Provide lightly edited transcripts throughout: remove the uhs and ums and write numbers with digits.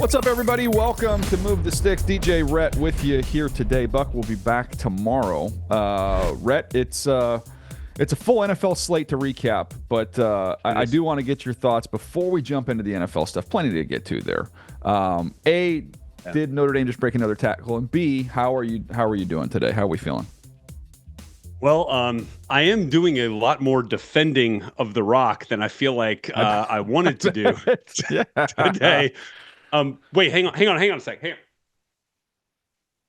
What's up, everybody? Welcome to Move the Sticks. DJ Rhett with you here today. Buck will be back tomorrow. Rhett, it's a full NFL slate to recap, but I do want to get your thoughts before we jump into the NFL stuff. Plenty to get to there. Did Notre Dame just break another tackle? And B, how are you doing today? How are we feeling? Well, I am doing a lot more defending of the Rock than I feel like I wanted to do today. Wait, hang on a sec. Hang on.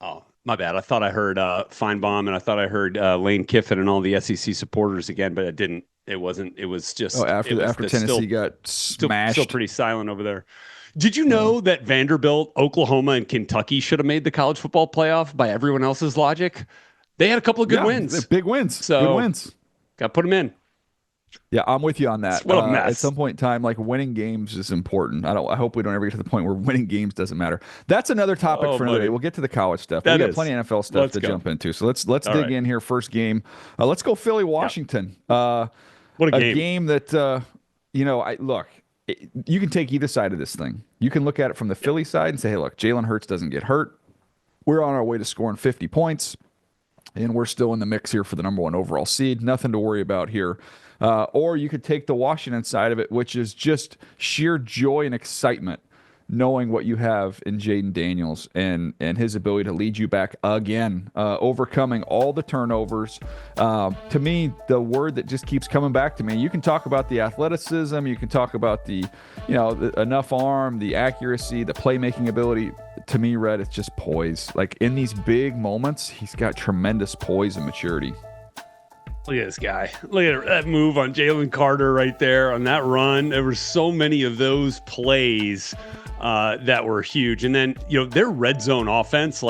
Oh, my bad. I thought I heard Feinbaum, and I thought I heard Lane Kiffin and all the SEC supporters again, but it didn't. It wasn't. It was just after Tennessee got smashed. Still pretty silent over there. Did you know that Vanderbilt, Oklahoma, and Kentucky should have made the college football playoff by everyone else's logic? They had a couple of good wins. Big wins. So, good wins. Got to put them in. Yeah, I'm with you on that. What a mess. At some point in time, like, winning games is important. I hope we don't ever get to the point where winning games doesn't matter. That's another topic for another day. We'll get to the college stuff. We got plenty of NFL stuff to jump into. So let's dig in here. First game. Let's go Philly, Washington. What a game. A game that you can take either side of this thing. You can look at it from the Philly side and say, hey, look, Jalen Hurts doesn't get hurt. We're on our way to scoring 50 points, and we're still in the mix here for the number one overall seed. Nothing to worry about here. Or you could take the Washington side of it, which is just sheer joy and excitement, knowing what you have in Jaden Daniels and his ability to lead you back again, overcoming all the turnovers. To me, the word that just keeps coming back to me, you can talk about the athleticism, you can talk about the enough arm, the accuracy, the playmaking ability. To me, Red, it's just poise. Like, in these big moments, he's got tremendous poise and maturity. Look at this guy. Look at that move on Jalen Carter right there on that run. There were so many of those plays that were huge. And then, their red zone offense,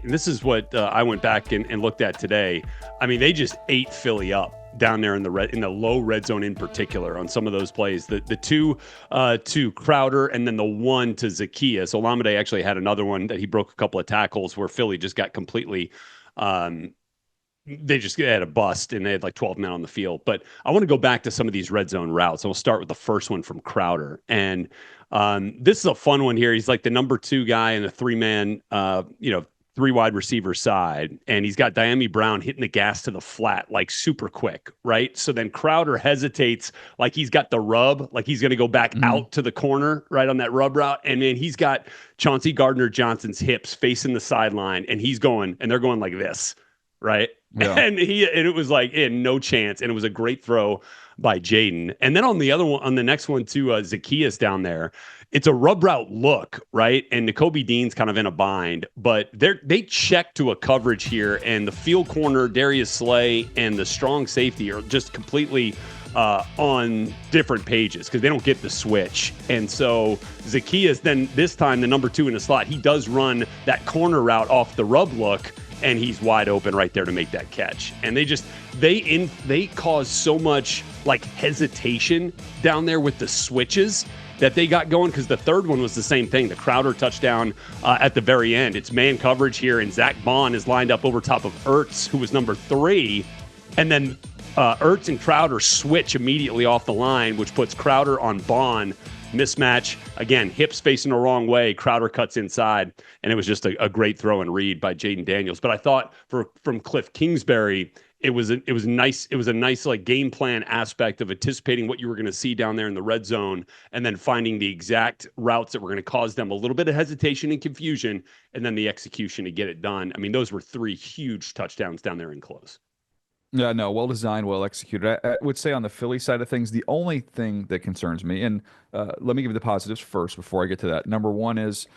this is what I went back and looked at today. I mean, they just ate Philly up down there in the low red zone in particular on some of those plays. The two to Crowder and then the one to Zacchaeus. Olamide actually had another one that he broke a couple of tackles where Philly just got completely they just had a bust and they had like 12 men on the field. But I want to go back to some of these red zone routes. And we'll start with the first one from Crowder. And this is a fun one here. He's like the number 2 guy in a 3-man, 3 wide receiver side. And he's got Diami Brown hitting the gas to the flat, like super quick, right? So then Crowder hesitates like he's got the rub, like he's going to go back out to the corner, right, on that rub route. And then he's got Chauncey Gardner-Johnson's hips facing the sideline. And they're going like this, right? Yeah. And it was like, no chance. And it was a great throw by Jaden. And then on the next one to Zacchaeus down there, it's a rub route look, right? And Nakobe Dean's kind of in a bind, but they check to a coverage here, and the field corner, Darius Slay, and the strong safety are just completely on different pages because they don't get the switch. And so Zacchaeus, then this time the number 2 in the slot, he does run that corner route off the rub look, and he's wide open right there to make that catch. And they cause so much like hesitation down there with the switches that they got going, because the third one was the same thing. The Crowder touchdown at the very end. It's man coverage here, and Zach Bond is lined up over top of Ertz, who was number 3. And then Ertz and Crowder switch immediately off the line, which puts Crowder on Bond. Mismatch. Again, hips facing the wrong way. Crowder cuts inside, and it was just a great throw and read by Jaden Daniels. But I thought from Cliff Kingsbury, it was nice. It was a nice like game plan aspect of anticipating what you were going to see down there in the red zone, and then finding the exact routes that were going to cause them a little bit of hesitation and confusion, and then the execution to get it done. I mean, those were 3 huge touchdowns down there in close. Yeah, no, well designed, well executed. I would say on the Philly side of things, the only thing that concerns me, and let me give you the positives first before I get to that. Number 1 is,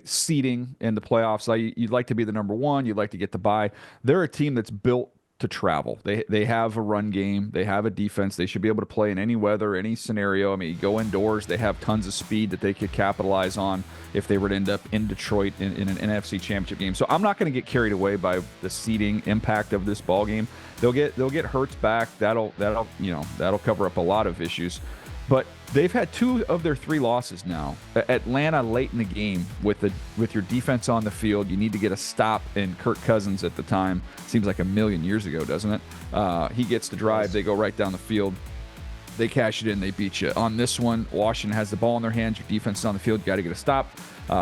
seeding in the playoffs. You'd like to be the number 1. You'd like to get the bye. They're a team that's built to travel. They have a run game. They have a defense. They should be able to play in any weather, any scenario. I mean, you go indoors. They have tons of speed that they could capitalize on if they were to end up in Detroit in an NFC Championship game. So I'm not going to get carried away by the seeding impact of this ball game. They'll get Hurts back. That'll cover up a lot of issues. But they've had 2 of their 3 losses now. Atlanta late in the game with your defense on the field. You need to get a stop, and Kirk Cousins at the time, seems like a million years ago, doesn't it? He gets the drive. They go right down the field. they cash it in, they beat you. On this one, Washington has the ball in their hands. Your defense is on the field. You got to get a stop.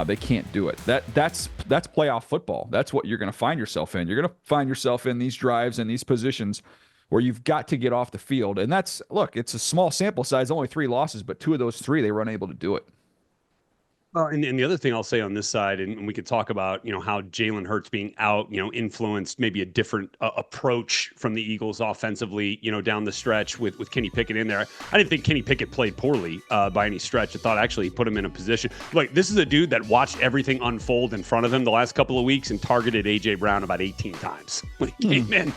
They can't do it. That's playoff football. That's what you're going to find yourself in. You're going to find yourself in these drives and these positions where you've got to get off the field. And it's a small sample size, only 3 losses, but 2 of those 3, they were unable to do it. Well, and the other thing I'll say on this side, and we could talk about, how Jalen Hurts being out, influenced maybe a different approach from the Eagles offensively, down the stretch with Kenny Pickett in there. I didn't think Kenny Pickett played poorly by any stretch. I thought actually he put him in a position. Like, this is a dude that watched everything unfold in front of him the last couple of weeks and targeted A.J. Brown about 18 times when he came in.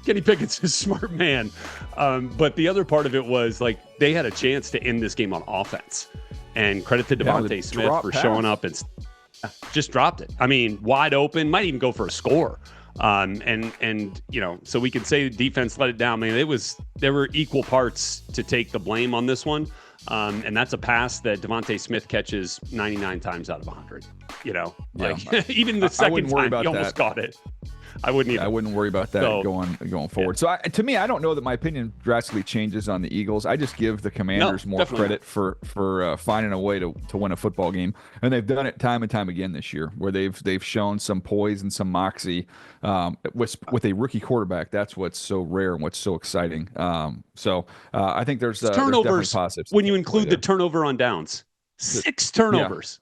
Kenny Pickett's a smart man. But the other part of it was, like, they had a chance to end this game on offense. And credit to Devontae Smith for showing up and just dropped it. I mean, wide open, might even go for a score. So we can say the defense let it down. I mean, there were equal parts to take the blame on this one. And that's a pass that Devontae Smith catches 99 times out of 100. Even the second time he almost got it. I wouldn't either. I wouldn't worry about that going forward. Yeah. So to me, I don't know that my opinion drastically changes on the Eagles. I just give the Commanders more credit for finding a way to win a football game, and they've done it time and time again this year, where they've shown some poise and some moxie with a rookie quarterback. That's what's so rare and what's so exciting. I think there's turnovers. There's positives when you include the turnover on downs, 6 turnovers.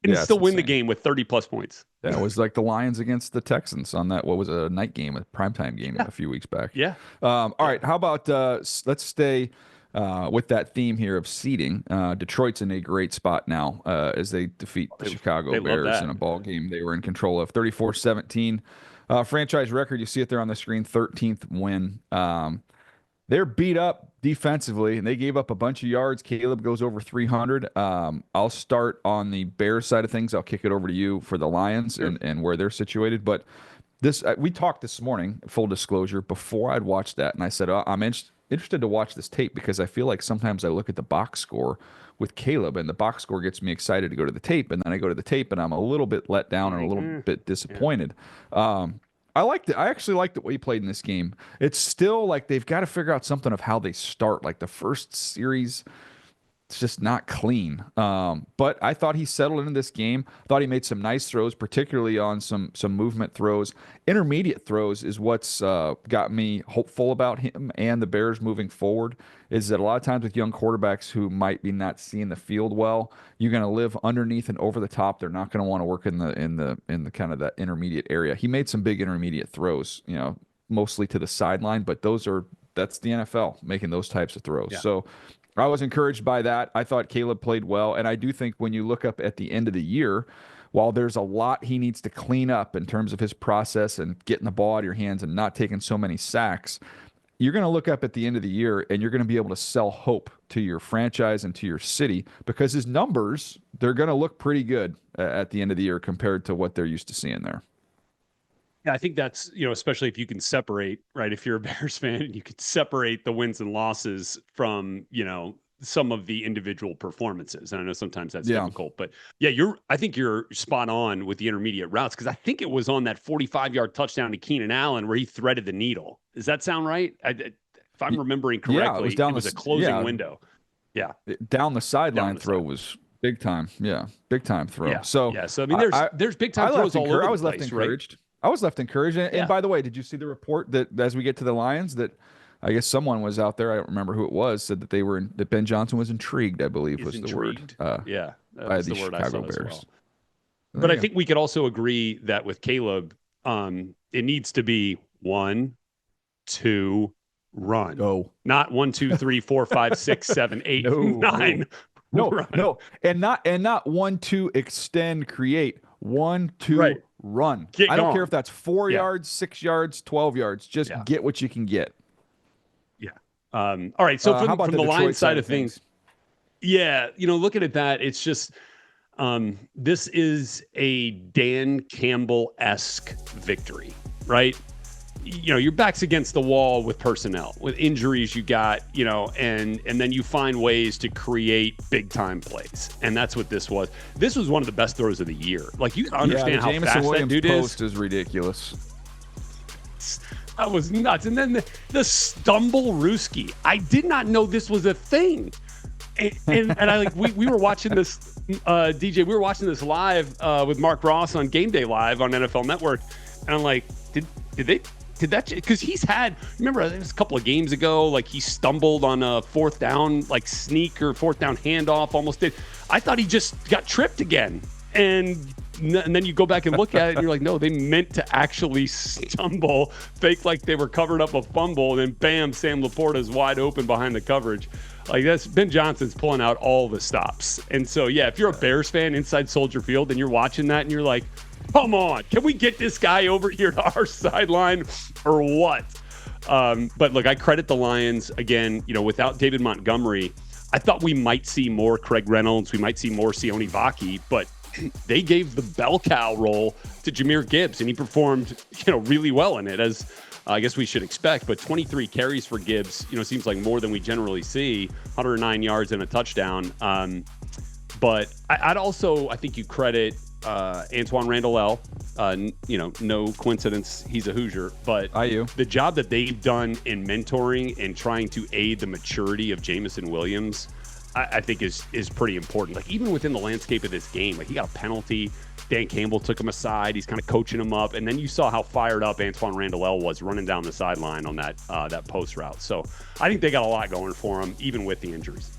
And still win the game with 30-plus points. That was like the Lions against the Texans on that, what was a night game, a primetime game a few weeks back. Yeah. All right, how about let's stay with that theme here of seeding. Detroit's in a great spot now as they defeat the Chicago Bears in a ball game they were in control of, 34-17. Franchise record, you see it there on the screen, 13th win. They're beat up defensively, and they gave up a bunch of yards. Caleb goes over 300. I'll start on the Bears side of things. I'll kick it over to you for the Lions and where they're situated. But we talked this morning, full disclosure, before I'd watched that, and I said, I'm interested to watch this tape because I feel like sometimes I look at the box score with Caleb, and the box score gets me excited to go to the tape, and then I go to the tape, and I'm a little bit let down and a little bit disappointed. I actually liked the way he played in this game. It's still like they've got to figure out something of how they start. Like the first series, it's just not clean. But I thought he settled into this game. I thought he made some nice throws, particularly on some movement throws. Intermediate throws is what's got me hopeful about him and the Bears moving forward. Is that a lot of times with young quarterbacks who might be not seeing the field well, you're going to live underneath and over the top. They're not going to want to work in the kind of that intermediate area. He made some big intermediate throws, mostly to the sideline, but that's the NFL making those types of throws. Yeah. So I was encouraged by that. I thought Caleb played well, and I do think when you look up at the end of the year, while there's a lot he needs to clean up in terms of his process and getting the ball out of your hands and not taking so many sacks, you're going to look up at the end of the year and you're going to be able to sell hope to your franchise and to your city because his numbers, they're going to look pretty good at the end of the year compared to what they're used to seeing there. Yeah, I think that's, especially if you can separate, right? If you're a Bears fan and you could separate the wins and losses from, some of the individual performances. And I know sometimes that's difficult, but I think you're spot on with the intermediate routes. Cause I think it was on that 45-yard touchdown to Keenan Allen where he threaded the needle. Does that sound right? If I'm remembering correctly, it was a closing window. Yeah. Down the sideline throw was big time. Yeah. Big time throw. Yeah. So I mean, there's big time throws all over the place. I was left encouraged. Right? I was left encouraged. And by the way, did you see the report that as we get to the Lions that I guess someone was out there, I don't remember who it was, said that that Ben Johnson was intrigued, I believe was the word. That was the word I saw as well. But I think we could also agree that with Caleb, it needs to be 1, 2, run. Go. Not 1, 2, 3, 4, 5, 6, 7, 8, 9. No. And not 1, 2, extend, create. 1, 2, run. I don't care if that's 4 yards, 6 yards, 12 yards. Just get what you can get. All right. So from the Lions side of things, looking at that, it's just this is a Dan Campbell-esque victory, right? Your back's against the wall with personnel, with injuries you got, and then you find ways to create big time plays. And that's what this was. This was one of the best throws of the year. Like, you understand how fast that dude is. Post is ridiculous. That was nuts. And then the stumble Ruski. I did not know this was a thing. And I like we were watching this DJ. We were watching this live with Mark Ross on Game Day Live on NFL Network, and I'm like, did that? Because he's had, remember, it was a couple of games ago, like he stumbled on a fourth down, like sneak or fourth down handoff, almost did. I thought he just got tripped again, and then you go back and look at it, and you're like, no, they meant to actually stumble, fake like they were covering up a fumble, and then bam, Sam Laporta's wide open behind the coverage. Like that's Ben Johnson's pulling out all the stops. And so, yeah, if you're a Bears fan inside Soldier Field and you're watching that and you're like, come on, can we get this guy over here to our sideline or what? But look, I credit the Lions again, without David Montgomery. I thought we might see more Craig Reynolds. We might see more Sione Vaki, but they gave the bell cow role to Jahmyr Gibbs, and he performed, really well in it, as I guess we should expect. But 23 carries for Gibbs, seems like more than we generally see. 109 yards and a touchdown. But I think you credit Antoine Randall L. No coincidence, he's a Hoosier. But the job that they've done in mentoring and trying to aid the maturity of Jamison Williams, I think is pretty important. Like even within the landscape of this game, like he got a penalty. Dan Campbell took him aside. He's kind of coaching him up, and then you saw how fired up Antoine Randall L. was running down the sideline on that post route. So I think they got a lot going for him, even with the injuries.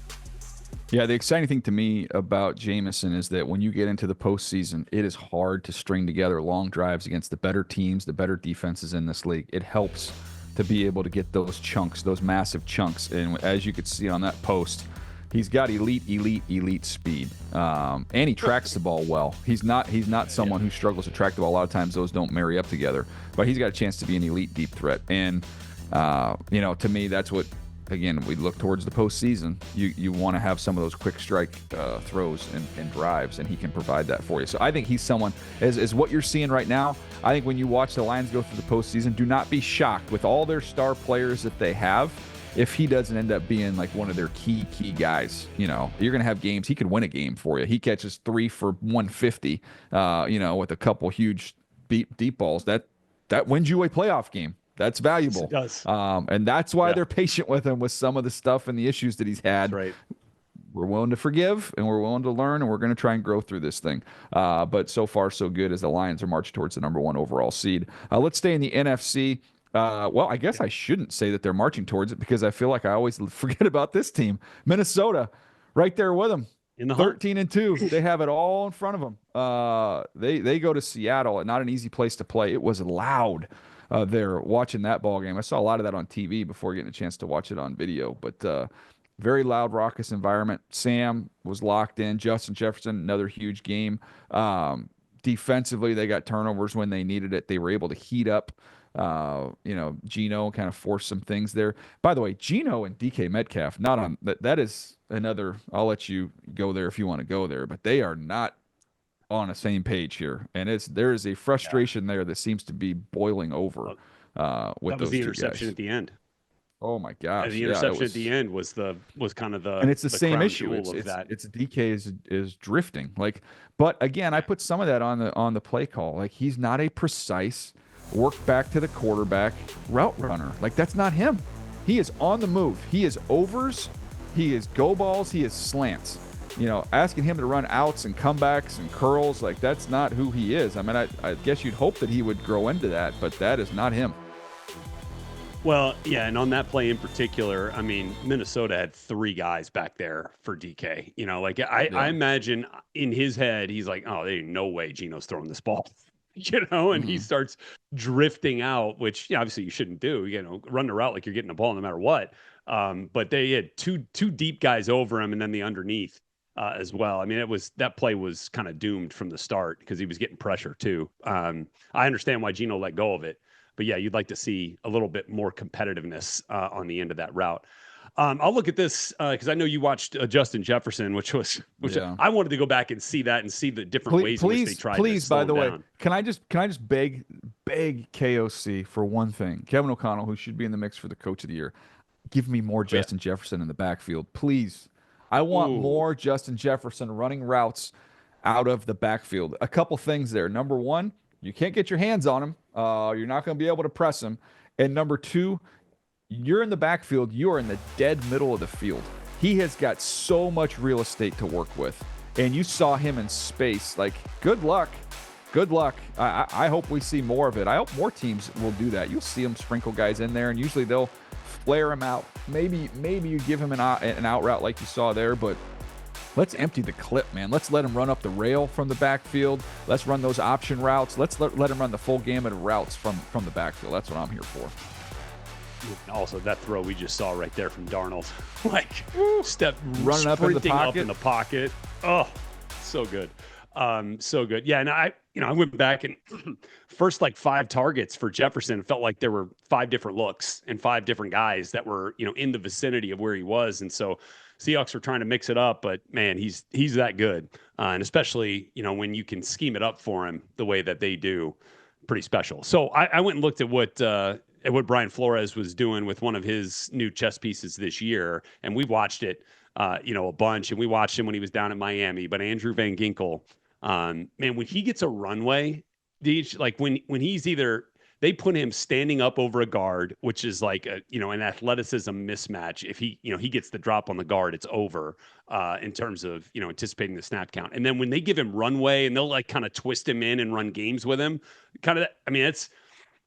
Yeah, the exciting thing to me about Jamison is that when you get into the postseason, it is hard to string together long drives against the better teams, the better defenses in this league. It helps to be able to get those chunks, those massive chunks. And as you could see on that post, he's got elite speed, and he tracks the ball well. He's not someone who struggles to track the ball. A lot of times those don't marry up together, but he's got a chance to be an elite deep threat. And to me, that's what, again, we look towards the postseason. You want to have some of those quick strike throws and drives, and he can provide that for you. So I think he's someone, as what you're seeing right now. I think when you watch the Lions go through the postseason, do not be shocked with all their star players that they have. If he doesn't end up being like one of their key guys, you're going to have games. He could win a game for you. He catches 3 for 150, with a couple huge deep balls. That wins you a playoff game. That's valuable. Yes, it does. And that's why they're patient with him with some of the stuff and the issues that he's had. That's right. We're willing to forgive, and we're willing to learn, and we're going to try and grow through this thing. But so far, so good as the Lions are marching towards the number 1 overall seed. Let's stay in the NFC. Well, I guess I shouldn't say that they're marching towards it because I feel like I always forget about this team. Minnesota, right there with them. In the 13-2. They have it all in front of them. They go to Seattle, not an easy place to play. It was loud there watching that ball game. I saw a lot of that on TV before getting a chance to watch it on video. But very loud, raucous environment. Sam was locked in. Justin Jefferson, another huge game. Defensively, they got turnovers when they needed it. They were able to heat up. Geno kind of forced some things there. By the way, Geno and DK Metcalf, not on that is another, I'll let you go there if you want to go there, but they are not on the same page here. And there is a frustration there that seems to be boiling over with that was those the two interception guys. at the end. Oh my gosh. The interception at the end was kind of the, and it's the same crown issue. jewel of that. It's DK is drifting. But again, I put some of that on the play call. Like he's not a precise work back to the quarterback route runner. Like that's not him. He is on the move. He is overs. He is go balls. He is slants. Asking him to run outs and comebacks and curls, like that's not who he is. I mean, I guess you'd hope that he would grow into that, but that is not him. Well, yeah, and on that play in particular, I mean, Minnesota had 3 guys back there for DK. I imagine in his head, he's like, oh, there ain't no way Geno's throwing this ball. And he starts drifting out, which obviously you shouldn't do, run the route like you're getting the ball no matter what. But they had two deep guys over him and then the underneath as well. I mean, that play was kind of doomed from the start because he was getting pressure too. I understand why Geno let go of it, but yeah, you'd like to see a little bit more competitiveness on the end of that route. I'll look at this because I know you watched Justin Jefferson, which I wanted to go back and see that and see the different ways in which they tried to slow by the way, down. can I just beg KOC for one thing? Kevin O'Connell, who should be in the mix for the Coach of the Year, give me more Justin Jefferson in the backfield, please. I want more Justin Jefferson running routes out of the backfield. A couple things there. Number one, you can't get your hands on him. You're not going to be able to press him. And number two, you're in the backfield. You are in the dead middle of the field. He has got so much real estate to work with. And you saw him in space. Like, good luck. Good luck. I hope we see more of it. I hope more teams will do that. You'll see them sprinkle guys in there, and usually they'll flare him out. Maybe you give him an out route like you saw there, but let's empty the clip, man. Let's let him run up the rail from the backfield. Let's run those option routes. Let's let him run the full gamut of routes from the backfield. That's what I'm here for. Also, that throw we just saw right there from Darnold, like running up in the pocket. Oh, so good. So good. Yeah. And I went back and first like 5 targets for Jefferson, it felt like there were 5 different looks and 5 different guys that were, in the vicinity of where he was. And so Seahawks were trying to mix it up, but man, he's that good. And especially, when you can scheme it up for him the way that they do, pretty special. So I went and looked at what Brian Flores was doing with one of his new chess pieces this year. And we watched it, a bunch, and we watched him when he was down in Miami, but Andrew Van Ginkel, man, when he gets a runway, like when he's either, they put him standing up over a guard, which is like an athleticism mismatch. If he gets the drop on the guard, it's over in terms of, anticipating the snap count. And then when they give him runway and they'll like kind of twist him in and run games with him,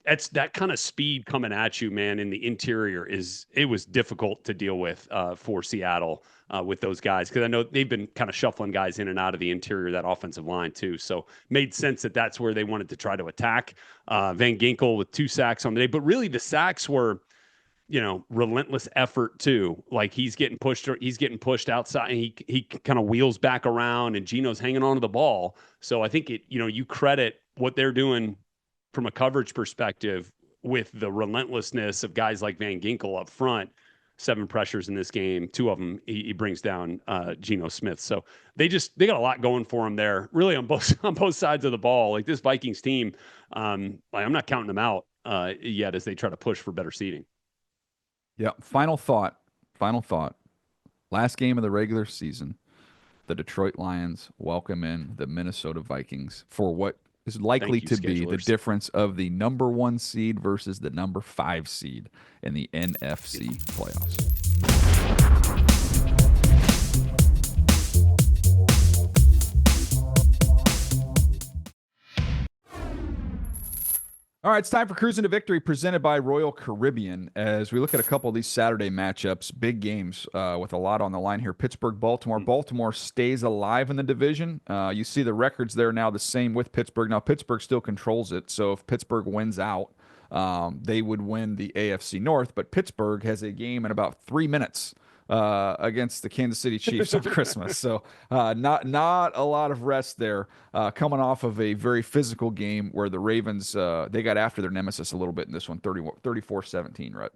it's that kind of speed coming at you, man, in the interior it was difficult to deal with for Seattle with those guys, because I know they've been kind of shuffling guys in and out of the interior of that offensive line too. So made sense that that's where they wanted to try to attack. Van Ginkel with 2 sacks on the day, but really the sacks were, relentless effort too. Like he's getting pushed outside, and he kind of wheels back around, and Geno's hanging on to the ball. So I think you credit what they're doing from a coverage perspective with the relentlessness of guys like Van Ginkel up front. 7 pressures in this game. 2 of them he brings down Geno Smith. So they got a lot going for him there, really on both sides of the ball. Like this Vikings team, I'm not counting them out yet as they try to push for better seeding. Yeah. Final thought. Last game of the regular season, the Detroit Lions welcome in the Minnesota Vikings for what is likely to be the difference of the number 1 seed versus the number 5 seed in the NFC playoffs. All right, it's time for Cruising to Victory, presented by Royal Caribbean. As we look at a couple of these Saturday matchups, big games with a lot on the line here. Pittsburgh, Baltimore. Baltimore stays alive in the division. You see the records there now the same with Pittsburgh. Now, Pittsburgh still controls it, so if Pittsburgh wins out, they would win the AFC North. But Pittsburgh has a game in about 3 minutes against the Kansas City Chiefs on Christmas. So not a lot of rest there, coming off of a very physical game where the Ravens, they got after their nemesis a little bit in this one, 34-17, right?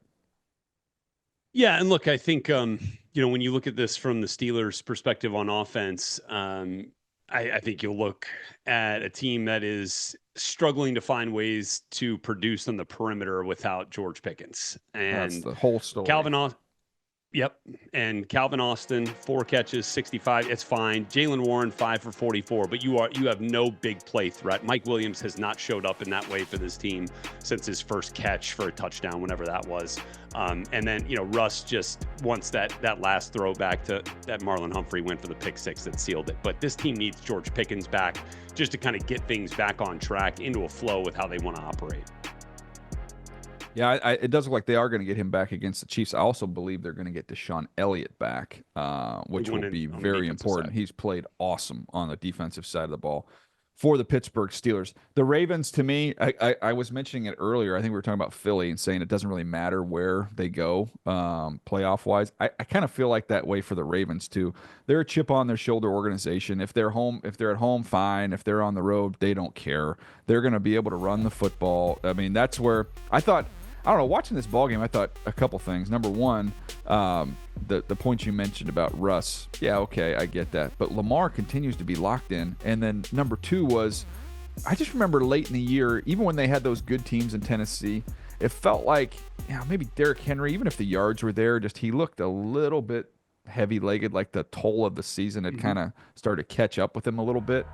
Yeah, and look, I think, when you look at this from the Steelers' perspective on offense, I think you'll look at a team that is struggling to find ways to produce on the perimeter without George Pickens. And that's the whole story. Yep. And Calvin Austin, 4 catches, 65. It's fine. Jaylen Warren, 5 for 44. But you have no big play threat. Mike Williams has not showed up in that way for this team since his first catch for a touchdown, whenever that was. And then, Russ just wants that last throw back to that Marlon Humphrey went for the pick 6 that sealed it. But this team needs George Pickens back just to kind of get things back on track into a flow with how they want to operate. Yeah, it does look like they are going to get him back against the Chiefs. I also believe they're going to get Deshaun Elliott back, which will be very important. He's played awesome on the defensive side of the ball for the Pittsburgh Steelers. The Ravens, to me, I was mentioning it earlier. I think we were talking about Philly and saying it doesn't really matter where they go playoff-wise. I kind of feel like that way for the Ravens, too. They're a chip on their shoulder organization. If they're at home, fine. If they're on the road, they don't care. They're going to be able to run the football. I mean, that's where I thought – I don't know, watching this ballgame, I thought a couple things. Number one, the point you mentioned about Russ. Yeah, okay, I get that. But Lamar continues to be locked in. And then number 2 was, I just remember late in the year, even when they had those good teams in Tennessee, it felt like, maybe Derrick Henry, even if the yards were there, just he looked a little bit heavy-legged, like the toll of the season had kind of started to catch up with him a little bit.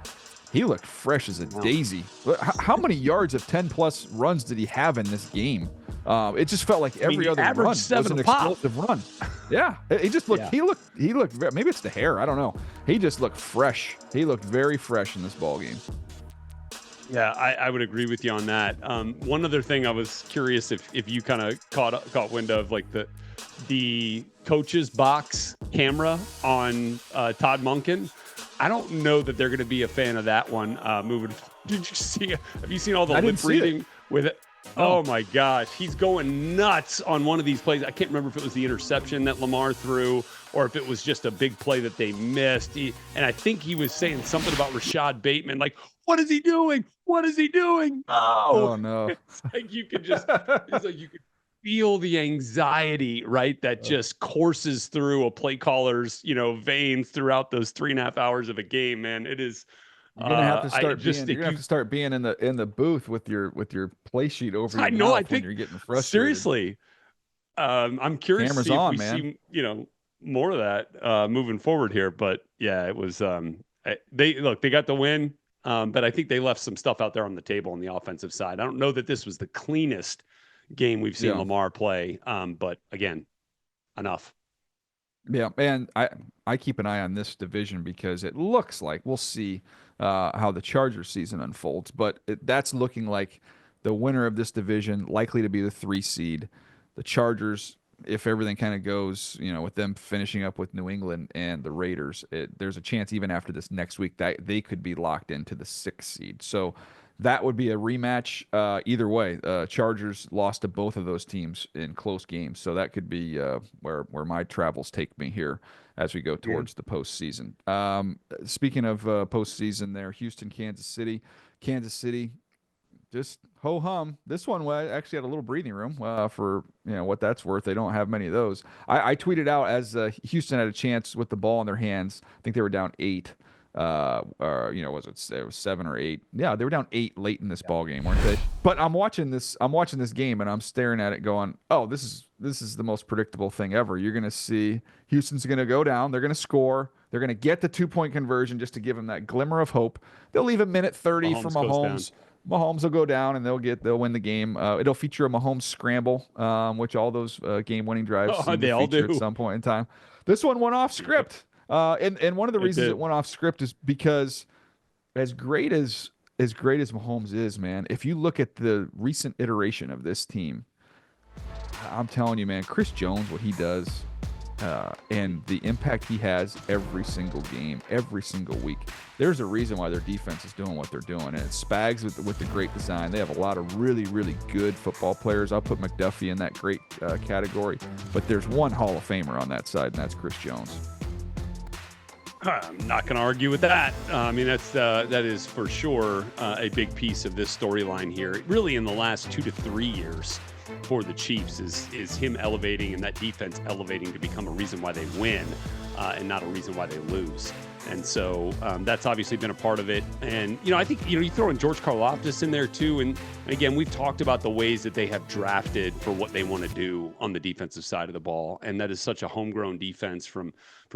He looked fresh as a Wow. daisy. How many yards of 10 plus runs did he have in this game? It just felt like I mean, every he other averaged run was 7 an a pop. explosive run. Yeah, he just looked. Yeah. He looked. Maybe it's the hair. I don't know. He just looked fresh. He looked very fresh in this ball game. Yeah, I would agree with you on that. One other thing I was curious if you kind of caught wind of, like the coach's box camera on Todd Monken. I don't know that they're going to be a fan of that one moving. Did you see? Have you seen all the lip reading with it? No. Oh my gosh, he's going nuts on one of these plays. I can't remember if it was the interception that Lamar threw or if it was just a big play that they missed. And I think he was saying something about Rashad Bateman, like, "What is he doing? What is he doing?" Oh No, no. it's like it's like you could feel the anxiety, right? That just courses through a play caller's, veins throughout those 3.5 hours of a game, man. It is. You're gonna have to I start just being. You're if gonna have you to start being in the booth with your play sheet over I your know. I mouth when think you're getting frustrated. seriously, I'm curious to Cameras see if on, we man. see more of that moving forward here. But yeah, it was. They got the win, but I think they left some stuff out there on the table on the offensive side. I don't know that this was the cleanest game we've seen Yeah. Lamar play, but again, enough. Yeah, and I keep an eye on this division because it looks like we'll see how the Chargers season unfolds, but that's looking like the winner of this division likely to be the 3 seed. The Chargers, if everything kind of goes, with them finishing up with New England and the Raiders, there's a chance even after this next week that they could be locked into the 6 seed. So that would be a rematch either way. Chargers lost to both of those teams in close games, so that could be where my travels take me here as we go towards the postseason. Speaking of postseason, there, Houston, Kansas City, just ho hum. This one actually had a little breathing room for what that's worth. They don't have many of those. I tweeted out as Houston had a chance with the ball in their hands. I think they were down 8. Or it was 7 or 8? Yeah, they were down 8 late in this ball game, weren't they? But I'm watching this game and I'm staring at it, going, "Oh, this is the most predictable thing ever." You're gonna see Houston's gonna go down. They're gonna score. They're gonna get the 2-point conversion just to give them that glimmer of hope. They'll leave a minute 30 for Mahomes goes down. Mahomes will go down and they'll win the game. It'll feature a Mahomes scramble, which all those game-winning drives Oh, seem they to all feature at do. some point in time. This one went off script, and one of the It reasons it did. went off script is because as great as Mahomes is, man, if you look at the recent iteration of this team, I'm telling you, man, Chris Jones, what he does, and the impact he has every single game, every single week. There's a reason why their defense is doing what they're doing, and it's Spags with the great design. They have a lot of really, really good football players. I'll put McDuffie in that great category, but there's one Hall of Famer on that side, and that's Chris Jones. I'm not going to argue with that. I mean, that is for sure a big piece of this storyline here. Really, in the last 2 to 3 years for the Chiefs is him elevating and that defense elevating to become a reason why they win and not a reason why they lose. And so that's obviously been a part of it. And, I think, you throw in George Karlaftis in there too. And again, we've talked about the ways that they have drafted for what they want to do on the defensive side of the ball. And that is such a homegrown defense from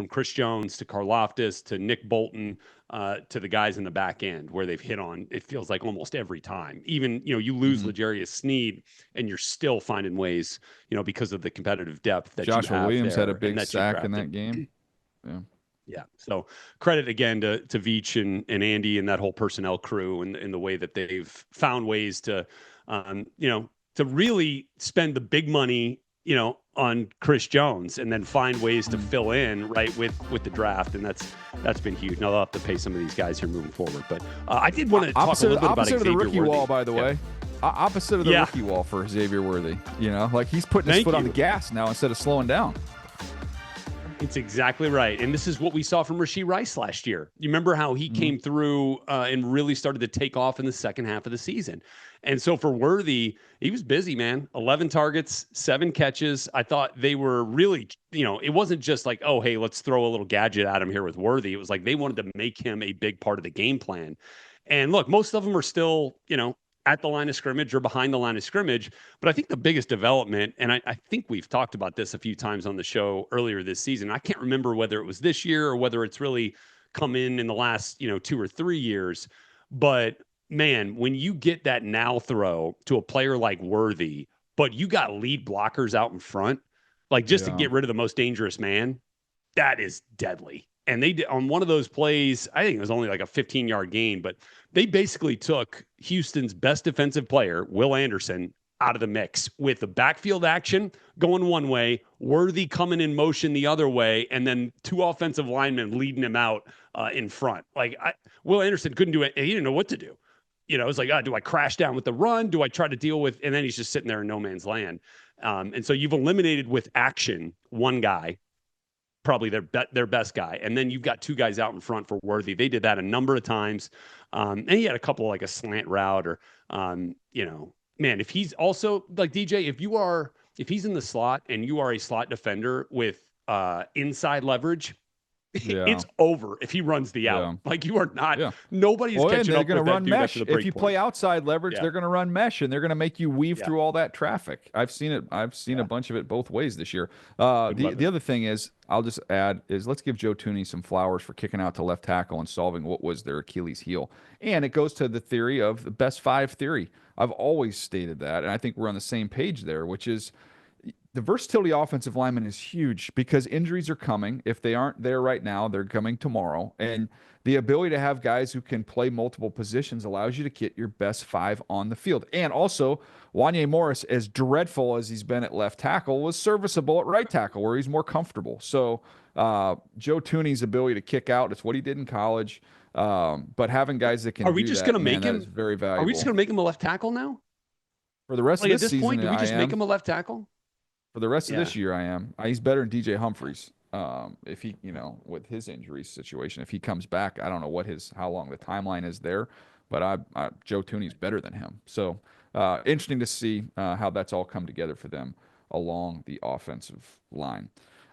Chris Jones to Karlaftis to Nick Bolton to the guys in the back end where they've hit on, it feels like almost every time. Even, you lose L'Jarius Sneed and you're still finding ways, because of the competitive depth that Joshua you have Williams there had a big and that sack in that game. Yeah. Yeah. So credit again to Veach and Andy and that whole personnel crew and the way that they've found ways to, to really spend the big money, on Chris Jones and then find ways to fill in right with the draft. And that's been huge. Now they'll have to pay some of these guys here moving forward. But I did want to talk a little bit about opposite of the Xavier rookie Worthy. wall, by the way. Opposite of the rookie wall for Xavier Worthy. Like he's putting his foot on the gas now instead of slowing down. It's exactly right. And this is what we saw from Rashee Rice last year. You remember how he came through and really started to take off in the second half of the season. And so for Worthy, he was busy, man. 11 targets, 7 catches. I thought they were really, it wasn't just like, oh, hey, let's throw a little gadget at him here with Worthy. It was like they wanted to make him a big part of the game plan. And look, most of them are still, at the line of scrimmage or behind the line of scrimmage. But I think the biggest development, and I think we've talked about this a few times on the show earlier this season. I can't remember whether it was this year or whether it's really come in the last, 2 or 3 years. But man, when you get that now throw to a player like Worthy, but you got lead blockers out in front, like just to Yeah. get rid of the most dangerous man, that is deadly. And they did on one of those plays, I think it was only like a 15-yard gain, but they basically took Houston's best defensive player, Will Anderson, out of the mix with the backfield action going one way, Worthy coming in motion the other way, and then two offensive linemen leading him out in front. Will Anderson couldn't do it. He didn't know what to do. It's like, do I crash down with the run? Do I try to deal with? And then he's just sitting there in no man's land. And so you've eliminated with action one guy, probably their best guy, and then you've got two guys out in front for Worthy. They did that a number of times, and he had a couple like a slant route or, man, if he's also like DJ, if he's in the slot and you are a slot defender with inside leverage, Yeah. it's over if he runs the out. Yeah. Like you are not. Yeah. Nobody's Well, and catching they're up going to with that run dude mesh. after the If you break play point. outside leverage, Yeah. they're going to run mesh, and they're going to make you weave Yeah. through all that traffic. I've seen it. I've seen a bunch of it both ways this year. Good The weather. other thing is, I'll just add is let's give Joe Tooney some flowers for kicking out to left tackle and solving what was their Achilles heel. And it goes to the theory of the best five theory. I've always stated that, and I think we're on the same page there, which is the versatility offensive lineman is huge because injuries are coming. If they aren't there right now, they're coming tomorrow. And the ability to have guys who can play multiple positions allows you to get your best five on the field. And also, Wanye Morris, as dreadful as he's been at left tackle, was serviceable at right tackle where he's more comfortable. So Joe Tooney's ability to kick out, it's what he did in college. But having guys that can Are we do just that, going to man, make that him? is very Are we just valuable. going to make him a left tackle now? For the rest Like of at this this point, season, do we I just make am. him a left tackle? For the rest of Yeah. this year, I am. He's better than DJ Humphries. If he, with his injury situation, if he comes back, I don't know how long the timeline is there, but Joe Tooney's better than him. So interesting to see how that's all come together for them along the offensive line.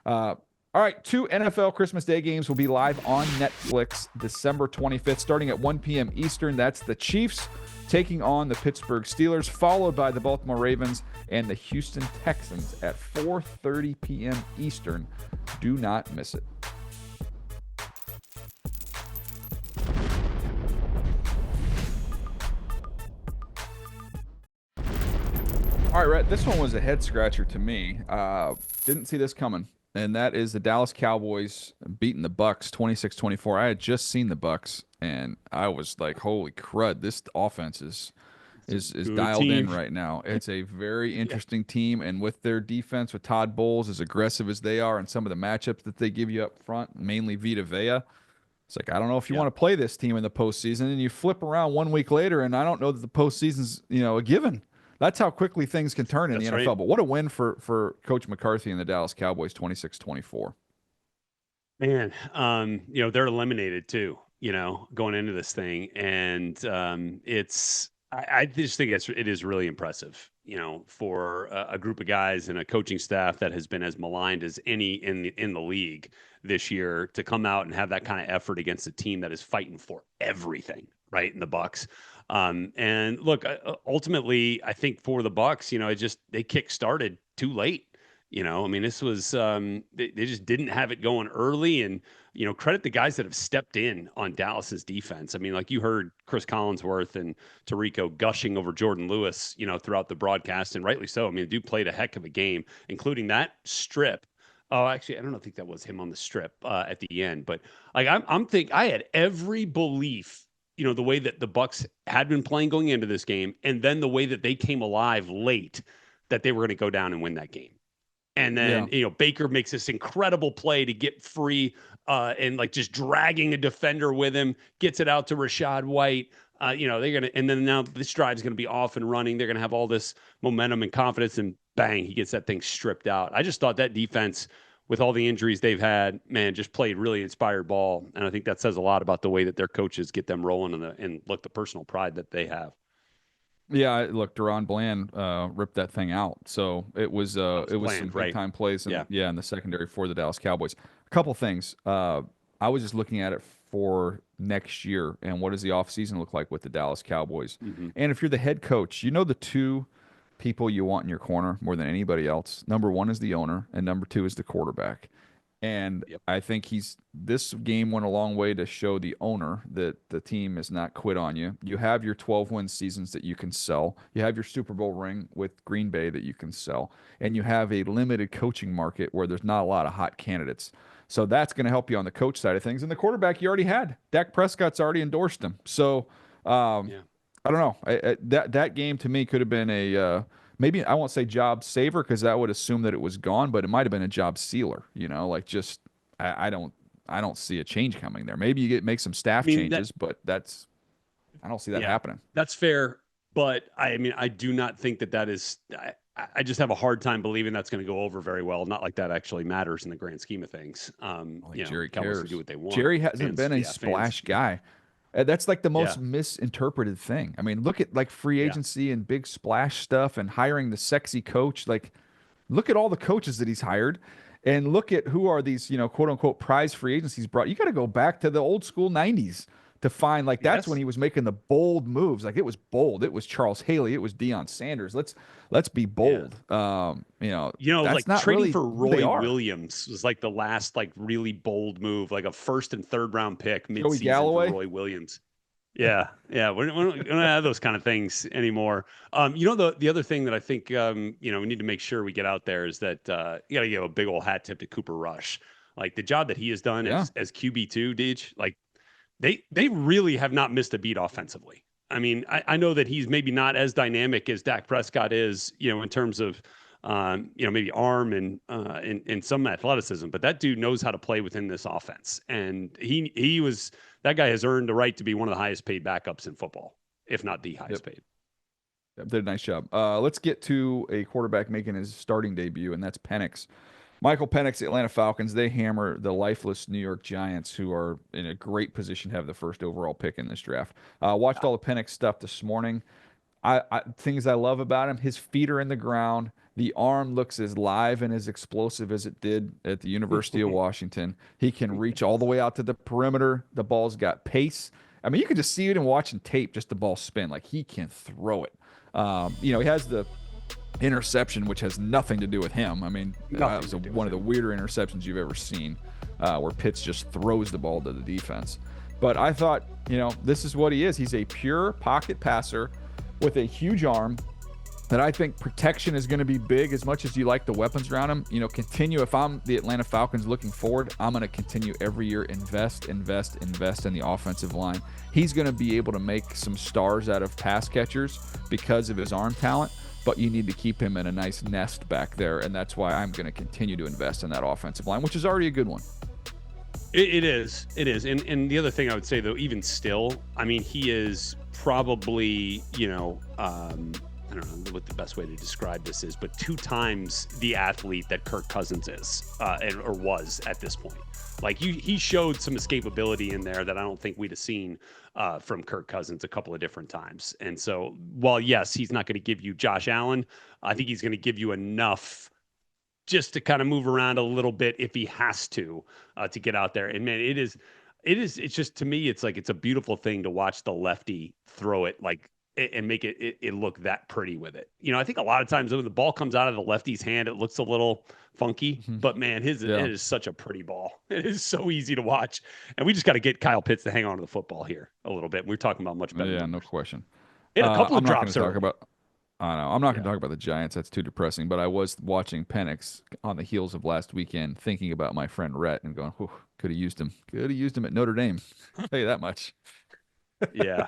All right, two NFL Christmas Day games will be live on Netflix December 25th, starting at 1 p.m. Eastern. That's the Chiefs taking on the Pittsburgh Steelers, followed by the Baltimore Ravens and the Houston Texans at 4:30 p.m. Eastern. Do not miss it. All right, Rhett, this one was a head scratcher to me. Didn't see this coming. And that is the Dallas Cowboys beating the Bucks 26-24. I had just seen the Bucks and I was like, holy crud, this offense is dialed in right now. It's a very interesting team, and with their defense, with Todd Bowles as aggressive as they are, and some of the matchups that they give you up front, mainly Vita Vea, it's like I don't know if you want to play this team in the postseason, and you flip around 1 week later, and I don't know that the postseason's a given. That's how quickly things can turn in the NFL. Right. But what a win for Coach McCarthy and the Dallas Cowboys, 26-24. Man, they're eliminated too, going into this thing. And I just think it is really impressive, for a group of guys and a coaching staff that has been as maligned as any in the league this year to come out and have that kind of effort against a team that is fighting for everything, right, in the Bucks. And look, ultimately, I think for the Bucks, they kick-started too late. This was they just didn't have it going early, and credit the guys that have stepped in on Dallas's defense. Like you heard Chris Collinsworth and Tirico gushing over Jordan Lewis, throughout the broadcast, and rightly so. Dude played a heck of a game, including that strip. Oh, actually, I don't think that was him on the strip at the end, but like I had every belief, the way that the Bucks had been playing going into this game, and then the way that they came alive late, that they were going to go down and win that game. And then, Baker makes this incredible play to get free and like just dragging a defender with him, gets it out to Rashad White. They're going to, and then now this drive's going to be off and running. They're going to have all this momentum and confidence, and bang, he gets that thing stripped out. I just thought that defense, with all the injuries they've had, man, just played really inspired ball. And I think that says a lot about the way that their coaches get them rolling and look, the personal pride that they have. Yeah, look, Deron Bland ripped that thing out. So it was some big time plays in the secondary for the Dallas Cowboys. A couple things. I was just looking at it for next year and what does the offseason look like with the Dallas Cowboys. Mm-hmm. And if you're the head coach, the two people you want in your corner more than anybody else. Number one is the owner, and number two is the quarterback. And Yep. I think this game went a long way to show the owner that the team has not quit on you. You have your 12-win seasons that you can sell. You have your Super Bowl ring with Green Bay that you can sell. And you have a limited coaching market where there's not a lot of hot candidates. So that's going to help you on the coach side of things. And the quarterback you already had. Dak Prescott's already endorsed him. So um, Yeah. I don't know. That game to me could have been maybe I won't say job saver because that would assume that it was gone, but it might have been a job sealer. Like just I don't see a change coming there. Maybe you make some I staff mean, that changes, but I don't see that yeah, happening. that's fair. But I mean, I do not think that is. I just have a hard time believing that's going to go over very well. Not like that actually matters in the grand scheme of things. I don't think Jerry Cowboys can do cares. what they want. Jerry hasn't Fans, been a yeah, fans, splash guy. That's like the yeah, most misinterpreted thing. I mean, look at like free yeah. agency and big splash stuff and hiring the sexy coach. Like look at all the coaches that he's hired and look at who are these, quote unquote prize free agencies brought. You got to go back to the old school 90s to find like that's when Yes. he was making the bold moves. Like it was bold. It was Charles Haley. It was Deion Sanders. Let's be Yeah. bold. That's Like not trading really for who they Roy are. Williams was like the last like really bold move, like a first and third round pick Joey midseason for Galloway. Roy Williams. Yeah, yeah, we don't have those kind of things anymore. The other thing that I think we need to make sure we get out there is that you got to give a big old hat tip to Cooper Rush, like the job that he has done Yeah. as QB2, Deej. Like they really have not missed a beat offensively. I mean, I know that he's maybe not as dynamic as Dak Prescott is, in terms of maybe arm and some athleticism, but that dude knows how to play within this offense. And that guy has earned the right to be one of the highest paid backups in football, if not the Yep. highest paid. Did a nice job. Let's get to a quarterback making his starting debut, and that's Penix. Michael Penix, the Atlanta Falcons, they hammer the lifeless New York Giants, who are in a great position to have the first overall pick in this draft. Watched all the Penix stuff this morning. Things I love about him, his feet are in the ground. The arm looks as live and as explosive as it did at the University of Washington. He can reach all the way out to the perimeter. The ball's got pace. I mean, you can just see it in watching tape, just the ball spin. Like he can throw it. He has the interception, which has nothing to do with him. I mean, that was one of the weirder interceptions you've ever seen, where Pitts just throws the ball to the defense. But I thought, this is what he is. He's a pure pocket passer with a huge arm that I think protection is going to be big as much as you like the weapons around him. Continue. If I'm the Atlanta Falcons looking forward, I'm going to continue every year, invest in the offensive line. He's going to be able to make some stars out of pass catchers because of his arm talent, but you need to keep him in a nice nest back there, and that's why I'm going to continue to invest in that offensive line, which is already a good one. It is. And the other thing I would say, though, even still, I mean, he is probably, I don't know what the best way to describe this is, but 2 times the athlete that Kirk Cousins is or was at this point. Like he showed some escapability in there that I don't think we'd have seen from Kirk Cousins a couple of different times. And so, while yes, he's not going to give you Josh Allen, I think he's going to give you enough just to kind of move around a little bit if he has to get out there. And man, it's just, to me, it's like it's a beautiful thing to watch the lefty throw it like and make it look that pretty with it. I think a lot of times when the ball comes out of the lefty's hand, it looks a little funky, but man, it is such a pretty ball. It is so easy to watch. And we just got to get Kyle Pitts to hang on to the football here a little bit. We're talking about much better. Yeah, numbers. no question. He had a couple I'm of not going drops to talk early. about. I know. I'm not going Yeah. to talk about the Giants. That's too depressing. But I was watching Penix on the heels of last weekend, thinking about my friend Rhett and going, could have used him. Could have used him at Notre Dame. I'll tell you that much. Yeah.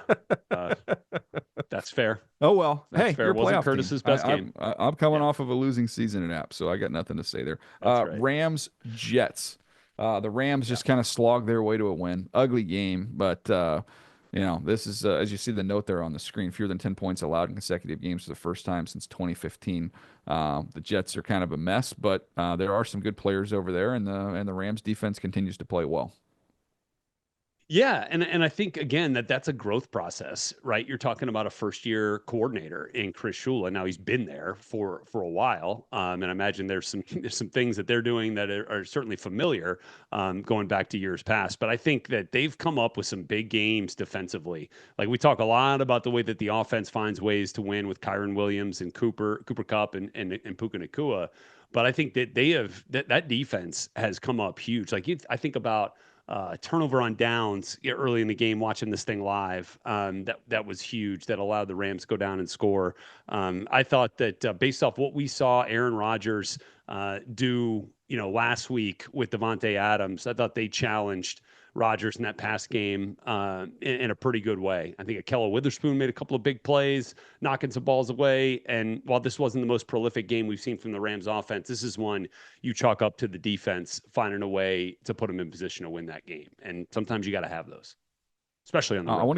That's fair. Oh well. That's Hey, fair. you're a Wasn't playoff Curtis's team. best game. I'm coming Yeah. off of a losing season at App, so I got nothing to say there. That's right. Rams Jets. The Rams Yeah. just kind of slogged their way to a win. Ugly game, but this is as you see the note there on the screen. Fewer than 10 points allowed in consecutive games for the first time since 2015. The Jets are kind of a mess, but there are some good players over there, and the Rams defense continues to play well. Yeah, and I think again that's a growth process, right? You're talking about a first year coordinator in Chris Shula. Now he's been there for a while, and I imagine there's some things that they're doing that are certainly familiar, going back to years past. But I think that they've come up with some big games defensively. Like we talk a lot about the way that the offense finds ways to win with Kyron Williams and Cooper Kupp and Puka Nacua. but I think that they have that defense has come up huge. Like I think about turnover on downs early in the game, watching this thing live. That was huge. That allowed the Rams to go down and score. I thought that based off what we saw Aaron Rodgers do, last week with Devontae Adams, I thought they challenged Rodgers in that pass game in a pretty good way. I think Akella Witherspoon made a couple of big plays, knocking some balls away. And while this wasn't the most prolific game we've seen from the Rams offense, this is one you chalk up to the defense finding a way to put them in position to win that game. And sometimes you got to have those, especially on the road. I want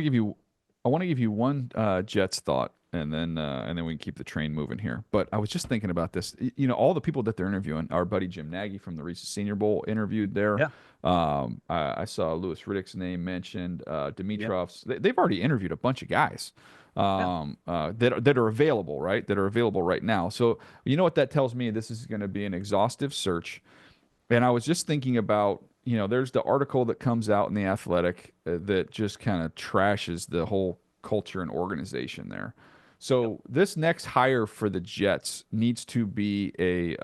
to give you one Jets thought, and then we can keep the train moving here. But I was just thinking about this. All the people that they're interviewing, our buddy Jim Nagy from the Reese's Senior Bowl interviewed there. Yeah. I saw Louis Riddick's name mentioned. Dimitrov's. They've already interviewed a bunch of guys that are available, right? That are available right now. So you know what that tells me? This is going to be an exhaustive search. And I was just thinking about, there's the article that comes out in The Athletic that just kind of trashes the whole culture and organization there. So this next hire for the Jets needs to be a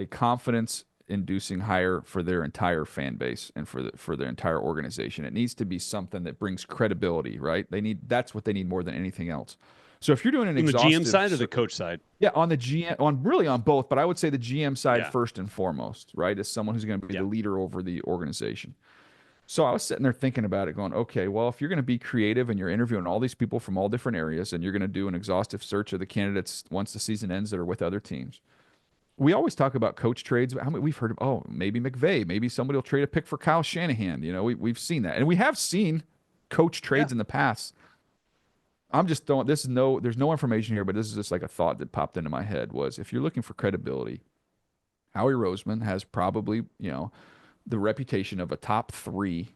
confidence-inducing hire for their entire fan base and for their entire organization. It needs to be something that brings credibility, right? That's what they need more than anything else. So if you're doing an exhaustive, the GM side or the coach side? Yeah, on the GM, really on both, but I would say the GM side first and foremost, right? As someone who's going to be the leader over the organization. So I was sitting there thinking about it going, okay, well, if you're going to be creative and you're interviewing all these people from all different areas and you're going to do an exhaustive search of the candidates once the season ends that are with other teams, we always talk about coach trades. How many we've heard of, maybe McVay, maybe somebody will trade a pick for Kyle Shanahan. We've seen that. And we have seen coach trades in the past. I'm just throwing, there's no information here, but this is just like a thought that popped into my head was if you're looking for credibility, Howie Roseman has probably, the reputation of a top 3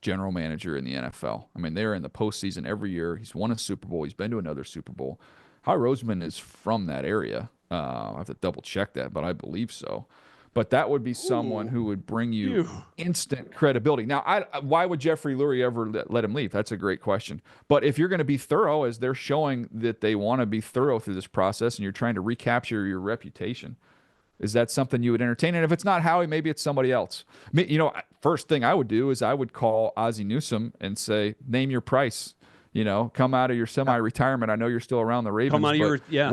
general manager in the NFL. I mean, they're in the postseason every year. He's won a Super Bowl. He's been to another Super Bowl. Howie Roseman is from that area. I have to double check that, but I believe so. But that would be someone who would bring you instant credibility. Now, why would Jeffrey Lurie ever let him leave? That's a great question. But if you're going to be thorough, as they're showing that they want to be thorough through this process, and you're trying to recapture your reputation, is that something you would entertain? And if it's not Howie, maybe it's somebody else. First thing I would do is I would call Ozzie Newsome and say, name your price. Come out of your semi-retirement. I know you're still around the Ravens. Come out of your,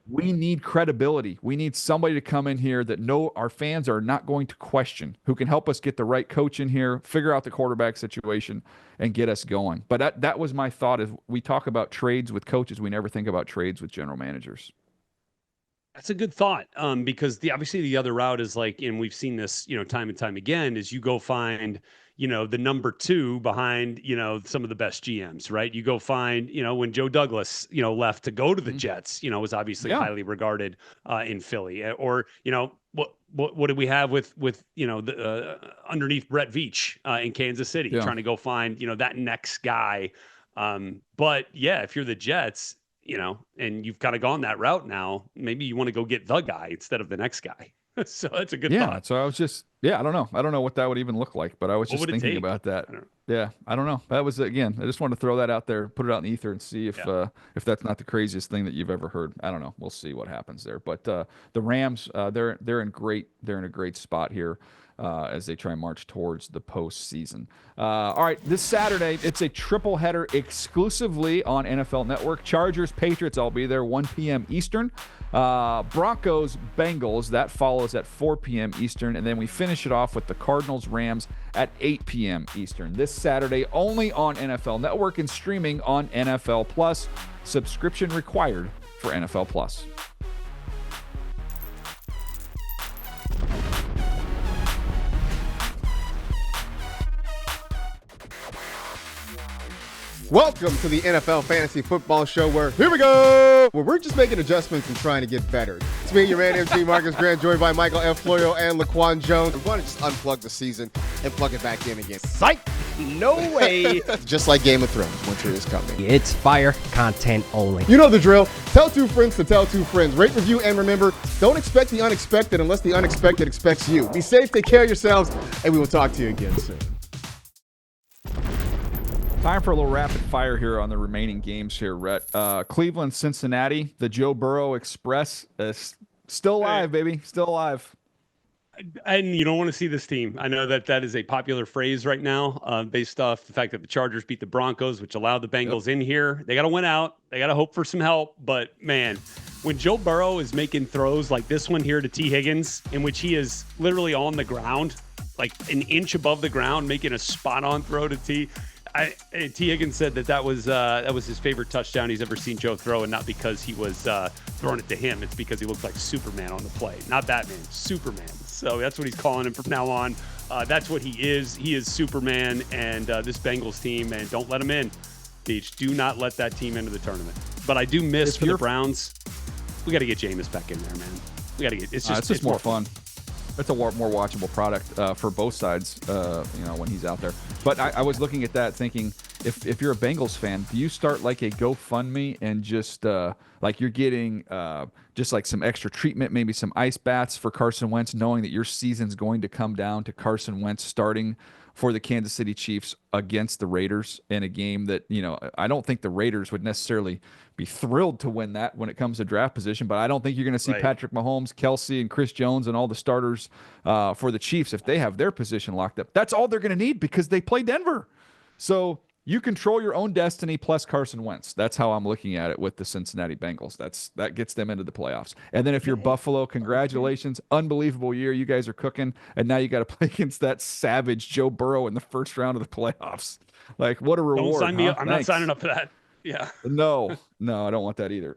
We need credibility. We need somebody to come in here that our fans are not going to question, who can help us get the right coach in here, figure out the quarterback situation, and get us going. But that was my thought. Is we talk about trades with coaches, we never think about trades with general managers. That's a good thought, because obviously the other route is and we've seen this, time and time again, is you go find the number 2 behind, some of the best GMs, right? You go find, when Joe Douglas, left to go to the Jets, was obviously highly regarded in Philly. Or, what did we have with the underneath Brett Veach in Kansas City, trying to go find, that next guy. But yeah, if you're the Jets, and you've kind of gone that route now, maybe you want to go get the guy instead of the next guy. So that's a good thought. So I was just, I don't know. I don't know what that would even look like, but I was just thinking about that. I don't know. That was, again, I just wanted to throw that out there, put it out in the ether and see if that's not the craziest thing that you've ever heard. I don't know. We'll see what happens there. But the Rams, they're in a great spot here as they try and march towards the postseason. All right, this Saturday, it's a triple header exclusively on NFL Network. Chargers, Patriots, I'll be there, 1 p.m. Eastern. Broncos, Bengals, that follows at 4 p.m. Eastern. And then we finish it off with the Cardinals, Rams at 8 p.m. Eastern. This Saturday, only on NFL Network and streaming on NFL Plus. Subscription required for NFL Plus. Welcome to the NFL Fantasy Football Show where, here we go, where we're just making adjustments and trying to get better. It's me, your man, MC Marcus Grant, joined by Michael F. Florio and Laquan Jones. We're going to just unplug the season and plug it back in again. Psych! No way! Just like Game of Thrones, winter is coming. It's fire content only. You know the drill. Tell 2 friends to tell 2 friends. Rate, review, and remember, don't expect the unexpected unless the unexpected expects you. Be safe, take care of yourselves, and we will talk to you again soon. Time for a little rapid fire here on the remaining games here, Rhett. Cleveland, Cincinnati, the Joe Burrow Express is still alive, baby. Still alive. And you don't want to see this team. I know that is a popular phrase right now, based off the fact that the Chargers beat the Broncos, which allowed the Bengals in here. They got to win out. They got to hope for some help. But, man, when Joe Burrow is making throws like this one here to T. Higgins, in which he is literally on the ground, like an inch above the ground, making a spot-on throw to T. T. Higgins said that was his favorite touchdown he's ever seen Joe throw, and not because he was throwing it to him. It's because he looked like Superman on the play. Not Batman, Superman. So that's what he's calling him from now on. That's what he is. He is Superman, and this Bengals team, man, don't let him in. Deej, do not let that team into the tournament. But I do miss for the Browns. We got to get Jameis back in there, man. We got to get. It's just more fun. It's a more watchable product for both sides, when he's out there. But I was looking at that thinking, if you're a Bengals fan, do you start like a GoFundMe and just like you're getting just like some extra treatment, maybe some ice baths for Carson Wentz, knowing that your season's going to come down to Carson Wentz starting for the Kansas City Chiefs against the Raiders in a game that, I don't think the Raiders would necessarily be thrilled to win that when it comes to draft position, but I don't think you're going to see Patrick Mahomes, Kelsey, and Chris Jones and all the starters for the Chiefs if they have their position locked up. That's all they're going to need because they play Denver. So you control your own destiny plus Carson Wentz. That's how I'm looking at it with the Cincinnati Bengals. That gets them into the playoffs. And then if you're Buffalo, congratulations. Unbelievable year. You guys are cooking. And now you got to play against that savage Joe Burrow in the first round of the playoffs. Like, what a reward. Don't sign me up. I'm not Thanks. signing up for that. Yeah. No, I don't want that either.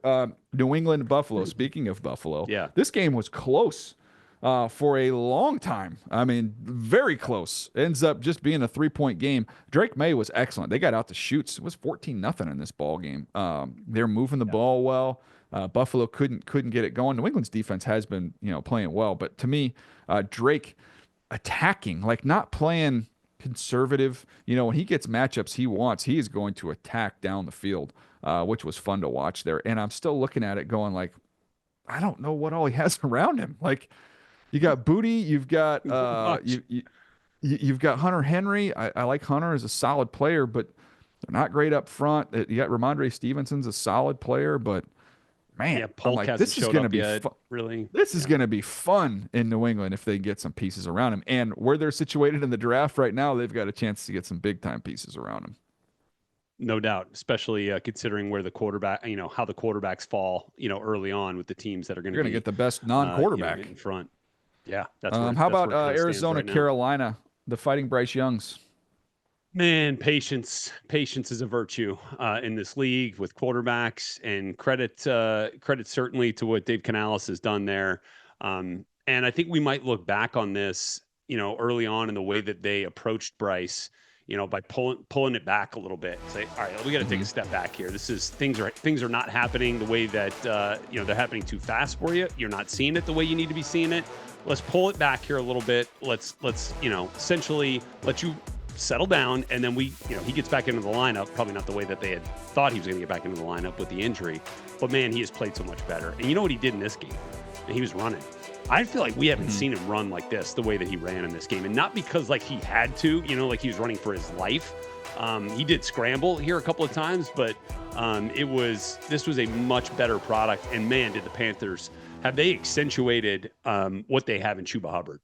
New England, Buffalo. Speaking of Buffalo, yeah, this game was close for a long time. I mean, very close. Ends up just being a 3-point game. Drake May was excellent. They got out the chutes. It was 14-0 in this ball game. They're moving the ball well. Buffalo couldn't get it going. New England's defense has been playing well, but to me, Drake attacking, like not playing conservative. When he gets matchups he wants, he is going to attack down the field, which was fun to watch there. And I'm still looking at it going like, I don't know what all he has around him. Like, you got Booty, you've got you've got Hunter Henry. I like Hunter as a solid player, but they're not great up front. You got Ramondre Stevenson's a solid player, but man, Polk I'm like, this is going to be really. This is going to be fun in New England if they get some pieces around him. And where they're situated in the draft right now, they've got a chance to get some big time pieces around him. No doubt, especially considering where the quarterback, how the quarterbacks fall, early on with the teams that are going to get the best non-quarterback in front. Yeah, that's how about Arizona, Carolina, the Fighting Bryce Youngs? Man, patience is a virtue in this league with quarterbacks, and credit certainly to what Dave Canales has done there. And I think we might look back on this, early on in the way that they approached Bryce, by pulling it back a little bit. Say, all right, we got to take a step back here. Things are not happening the way that they're happening too fast for you. You're not seeing it the way you need to be seeing it. Let's pull it back here a little bit. Let's essentially let you settle down, and then he gets back into the lineup. Probably not the way that they had thought he was going to get back into the lineup with the injury, but man, he has played so much better. And you know what he did in this game? He was running. I feel like we haven't seen him run like this, the way that he ran in this game, and not because like he had to, like he was running for his life. He did scramble here a couple of times, but this was a much better product. And man, did the Panthers have they accentuated what they have in Chuba Hubbard?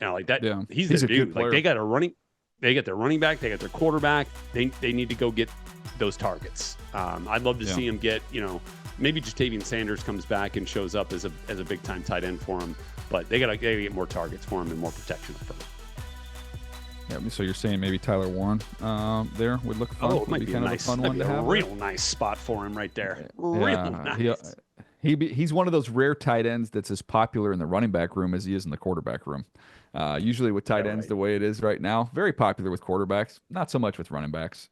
Like that, yeah, he's their dude. Like they got their running back, they got their quarterback. They need to go get those targets. I'd love to see him get, maybe Jatavian Sanders comes back and shows up as a big time tight end for him, but they gotta get more targets for him and more protection up front. Yeah, so you're saying maybe Tyler Warren there would look fun. Oh, it might be kind nice, of a fun one to have. Real nice spot for him right there. Real nice. He's one of those rare tight ends that's as popular in the running back room as he is in the quarterback room. Usually with tight ends the way it is right now, very popular with quarterbacks, not so much with running backs.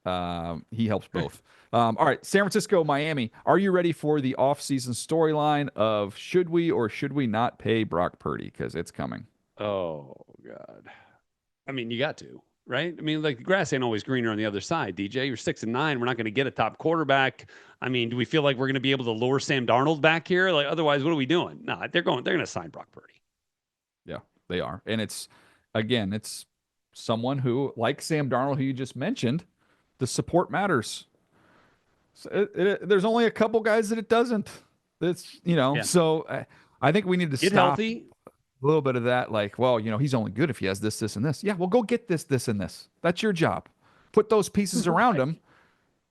He helps both. All right, San Francisco, Miami. Are you ready for the offseason storyline of should we or should we not pay Brock Purdy? Because it's coming. Oh, God. I mean, you got to, right? I mean, like the grass ain't always greener on the other side, DJ. You're 6-9. We're not going to get a top quarterback. I mean, do we feel like we're going to be able to lure Sam Darnold back here? Like, otherwise, what are we doing? No, they're going to sign Brock Purdy. Yeah, they are. And it's someone who, like Sam Darnold, who you just mentioned, the support matters. So there's only a couple guys that it doesn't. It's Yeah. so I think we need to Get stop healthy. a little bit of that. Like, well, he's only good if he has this, this, and this. Yeah, well, go get this, this, and this. That's your job. Put those pieces around him,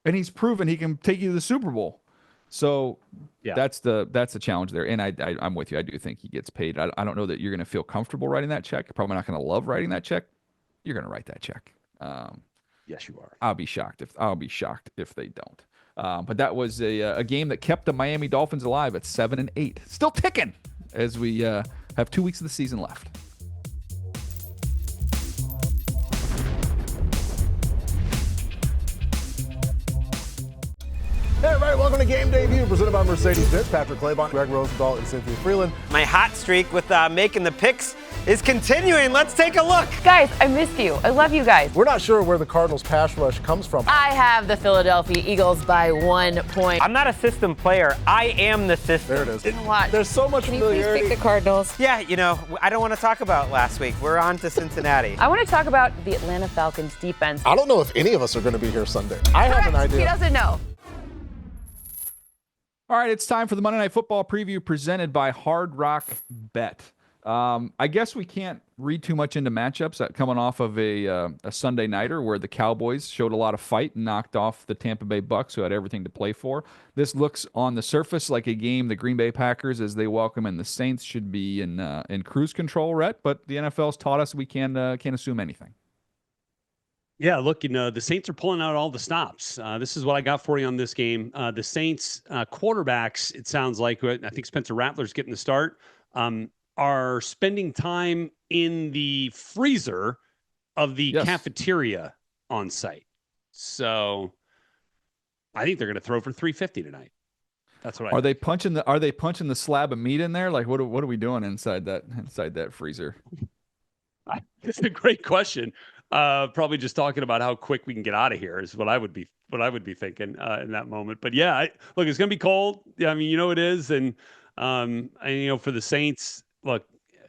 and he's proven he can take you to the Super Bowl. So Yeah. that's the challenge there. And I'm with you. I do think he gets paid. I don't know that you're going to feel comfortable writing that check. You're probably not going to love writing that check. You're going to write that check. Yes, you are. I'll be shocked if they don't. But that was a game that kept the Miami Dolphins alive at 7-8, still ticking as we have 2 weeks of the season left. Hey everybody, welcome to Game Day View, presented by Mercedes-Benz. Patrick Claybon, Greg Rosendahl, and Cynthia Freeland. My hot streak with making the picks is continuing. Let's take a look. Guys, I missed you. I love you guys. We're not sure where the Cardinals' pass rush comes from. I have the Philadelphia Eagles by 1 point. I'm not a system player. I am the system. There it is. What? There's so much Can you please familiarity. pick the Cardinals? Yeah, I don't want to talk about last week. We're on to Cincinnati. I want to talk about the Atlanta Falcons defense. I don't know if any of us are going to be here Sunday. I have an idea. He doesn't know. All right, it's time for the Monday Night Football preview presented by Hard Rock Bet. I guess we can't read too much into matchups coming off of a Sunday nighter where the Cowboys showed a lot of fight and knocked off the Tampa Bay Bucks, who had everything to play for. This looks on the surface like a game the Green Bay Packers, as they welcome in the Saints, should be in cruise control, Rhett. But the NFL's taught us we can't assume anything. Yeah, look, the Saints are pulling out all the stops. This is what I got for you on this game. The Saints quarterbacks, it sounds like, I think Spencer Rattler's getting the start, are spending time in the freezer of the cafeteria on site. So I think they're going to throw for 350 tonight. That's what I think. Are they punching the slab of meat in there? Like what are we doing inside that freezer? It's a great question. Probably just talking about how quick we can get out of here is what I would be thinking in that moment. But yeah, look, it's going to be cold. Yeah, I mean, it is. And for the Saints, look,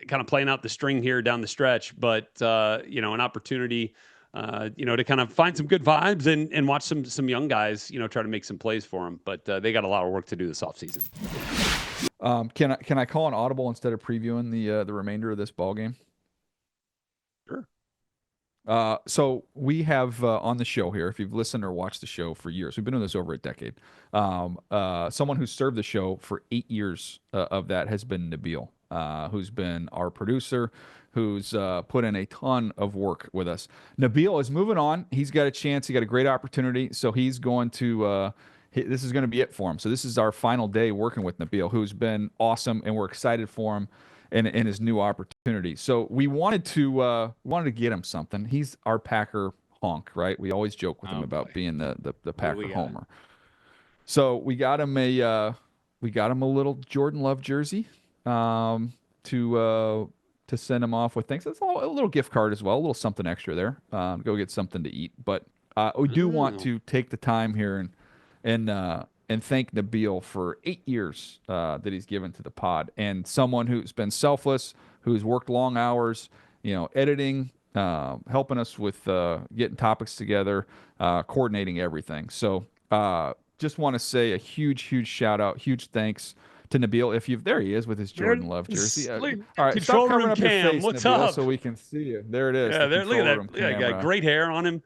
kind of playing out the string here down the stretch, but an opportunity, to kind of find some good vibes and watch some young guys, try to make some plays for them. But they got a lot of work to do this offseason. Can I call an audible instead of previewing the remainder of this ball game? Sure. So we have on the show here, if you've listened or watched the show for years, we've been doing this over a decade. Someone who served the show for 8 years of that has been Nabil, who's been our producer, who's put in a ton of work with us. Nabil is moving on. He's got a chance. He got a great opportunity. So he's going to, this is going to be it for him. So this is our final day working with Nabil, who's been awesome, and we're excited for him in his new opportunity. So we wanted to get him something. He's our Packer honk, right? We always joke with him about being the Packer homer. So we got him a little Jordan Love jersey to send him off with. Thanks. That's a little gift card as well, a little something extra there. Go get something to eat. But we do want to take the time here and thank Nabil for 8 years that he's given to the pod, and someone who's been selfless, who's worked long hours, editing, helping us with getting topics together, coordinating everything. So just want to say a huge shout out, huge thanks to Nabil. There he is with his Jordan Love jersey. All right, stop covering up your face, What's Nabil, up? so we can see you. There it is. Yeah, look at that. Yeah, he got great hair on him.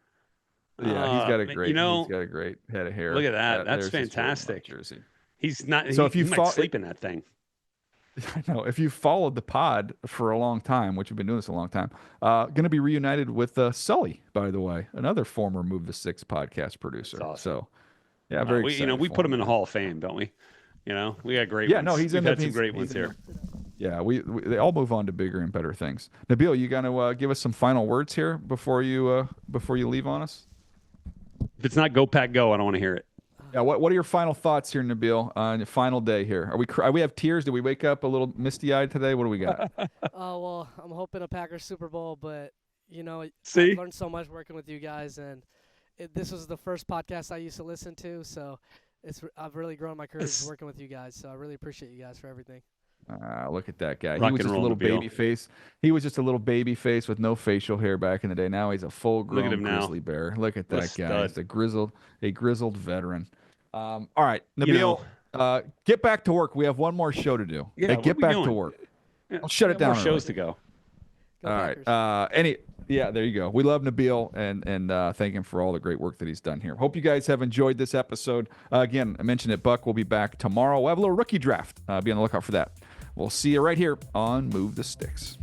Yeah, he's got a great head of hair. Look at that. That's fantastic. Jersey. He's not. So if you might sleep in that thing. I know. If you followed the pod for a long time, which we've been doing this a long time, going to be reunited with Sully, by the way, another former Move the Six podcast producer. Awesome. So, yeah, very excited. We put him in the Hall of Fame, don't we? We got great ones. Yeah, no, he's We've had some great ones here. Yeah, they all move on to bigger and better things. Nabil, you gonna give us some final words here before you leave on us? If it's not Go Pack Go, I don't want to hear it. Yeah, what are your final thoughts here, Nabil, on the final day here? We have tears? Did we wake up a little misty-eyed today? What do we got? Well, I'm hoping a Packers Super Bowl, but See? I've learned so much working with you guys, and this was the first podcast I used to listen to, so I've really grown my career working with you guys. So I really appreciate you guys for everything. Look at that guy. Rock He was and just a roll little Nabil. baby face. He was just a little baby face with no facial hair back in the day. Now he's a full-grown him now. grizzly bear. Look at What a that guy. stud. He's a grizzled veteran. All right, You Nabil, get back to work. We have one more show to do. Yeah, Hey, what get we back to doing? work. Yeah, I'll shut we it have more down. shows early. to go. Go All Packers. right. There you go. We love Nabil and thank him for all the great work that he's done here. Hope you guys have enjoyed this episode. Again, I mentioned it, Buck will be back tomorrow. We'll have a little rookie draft. Be on the lookout for that. We'll see you right here on Move the Sticks.